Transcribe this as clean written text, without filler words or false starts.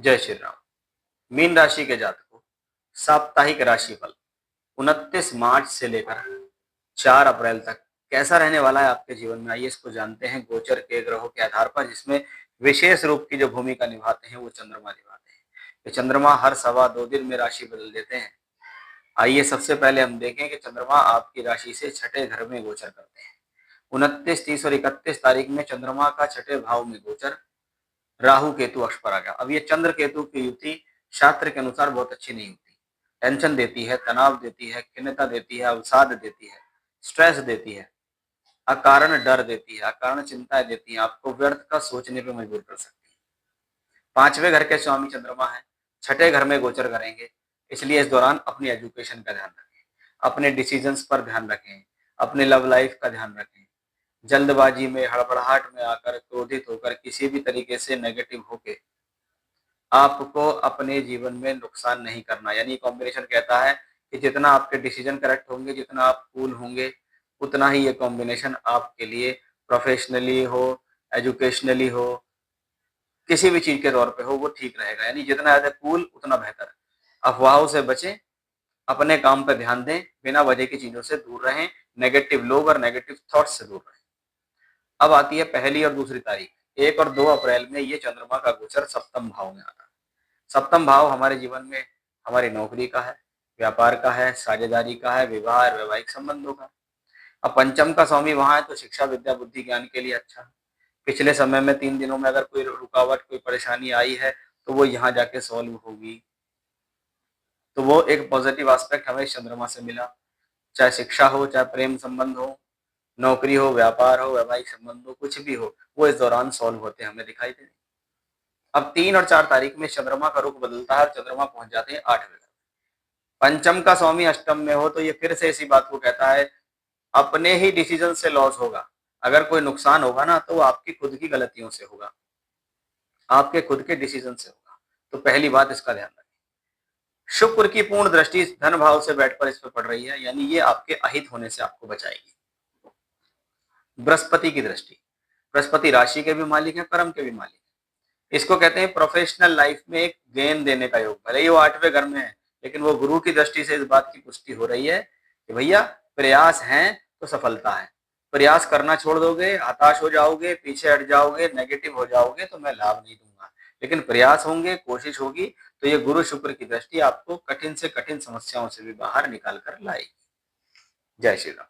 जय श्री राम। मीन राशि के जातकों, साप्ताहिक राशिफल 29 मार्च से लेकर 4 अप्रैल तक कैसा रहने वाला है आपके जीवन में, आइए इसको जानते हैं गोचर के ग्रहों के आधार पर, जिसमें विशेष रूप की जो भूमिका निभाते हैं वो चंद्रमा निभाते हैं। ये चंद्रमा हर सवा 2 दिन में राशि बदल देते हैं। आइए सबसे पहले हम देखें कि चंद्रमा आपकी राशि से छठे घर में गोचर करते हैं। 29, 30 और 31 तारीख में चंद्रमा का छठे भाव में गोचर राहु केतु अक्ष पर आ गया। अब ये चंद्र केतु की युति शास्त्र के अनुसार बहुत अच्छी नहीं होती। टेंशन देती है, तनाव देती है, खिन्नता देती है, अवसाद देती है, स्ट्रेस देती है, अकारण डर देती है, अकारण चिंताएं देती है, आपको व्यर्थ का सोचने पे मजबूर कर सकती है। 5वें घर के स्वामी चंद्रमा है, छठे घर में गोचर करेंगे, इसलिए इस दौरान अपनी एजुकेशन का ध्यान रखें, अपने डिसीजंस पर ध्यान रखें, अपने लव लाइफ का ध्यान रखें। जल्दबाजी में, हड़बड़ाहट में आकर, क्रोधित होकर, किसी भी तरीके से नेगेटिव होके आपको अपने जीवन में नुकसान नहीं करना। यानी कॉम्बिनेशन कहता है कि जितना आपके डिसीजन करेक्ट होंगे, जितना आप कूल होंगे, उतना ही ये कॉम्बिनेशन आपके लिए प्रोफेशनली हो, एजुकेशनली हो, किसी भी चीज के तौर पे हो, वो ठीक रहेगा। यानी जितना ज्यादा कूल उतना बेहतर है। अफवाहों से बचें, अपने काम पर ध्यान दें, बिना वजह की चीजों से दूर रहें, नेगेटिव लोग और नेगेटिव थॉट्स से दूर रहें। अब आती है पहली और दूसरी तारीख, 1 और 2 अप्रैल में ये चंद्रमा का गोचर सप्तम भाव में आता है। सप्तम भाव हमारे जीवन में हमारी नौकरी का है, व्यापार का है, साझेदारी का है, विवाह और वैवाहिक संबंधों का। अब पंचम का स्वामी वहां है तो शिक्षा, विद्या, बुद्धि, ज्ञान के लिए अच्छा है। पिछले समय में 3 दिनों में अगर कोई रुकावट, कोई परेशानी आई है तो वो यहाँ जाके सॉल्व होगी। तो वो एक पॉजिटिव एस्पेक्ट हमें चंद्रमा से मिला। चाहे शिक्षा हो, चाहे प्रेम संबंध हो, नौकरी हो, व्यापार हो, वैवाहिक संबंध हो, कुछ भी हो, वो इस दौरान सॉल्व होते हमें दिखाई दे। अब 3 और 4 तारीख में चंद्रमा का रुख बदलता है और चंद्रमा पहुंच जाते हैं 8वें घर। पंचम का स्वामी अष्टम में हो तो ये फिर से इसी बात को कहता है, अपने ही डिसीजन से लॉस होगा। अगर कोई नुकसान होगा ना तो वो आपकी खुद की गलतियों से होगा, आपके खुद के डिसीजन से होगा। तो पहली बात इसका ध्यान रखें। शुक्र की पूर्ण दृष्टि धन भाव से बैठकर इस पर पड़ रही है, यानी ये आपके अहित होने से आपको बचाएगी। बृहस्पति की दृष्टि, बृहस्पति राशि के भी मालिक है, कर्म के भी मालिक है। इसको कहते हैं प्रोफेशनल लाइफ में एक गेन देने का योग। भले ही वो 8वें घर में है, लेकिन वो गुरु की दृष्टि से इस बात की पुष्टि हो रही है कि भैया प्रयास है तो सफलता है। प्रयास करना छोड़ दोगे, हताश हो जाओगे, पीछे हट जाओगे, नेगेटिव हो जाओगे तो मैं लाभ नहीं दूंगा। लेकिन प्रयास होंगे, कोशिश होगी तो ये गुरु शुक्र की दृष्टि आपको कठिन से कठिन समस्याओं से भी बाहर निकाल कर लाएगी। जय श्री राम।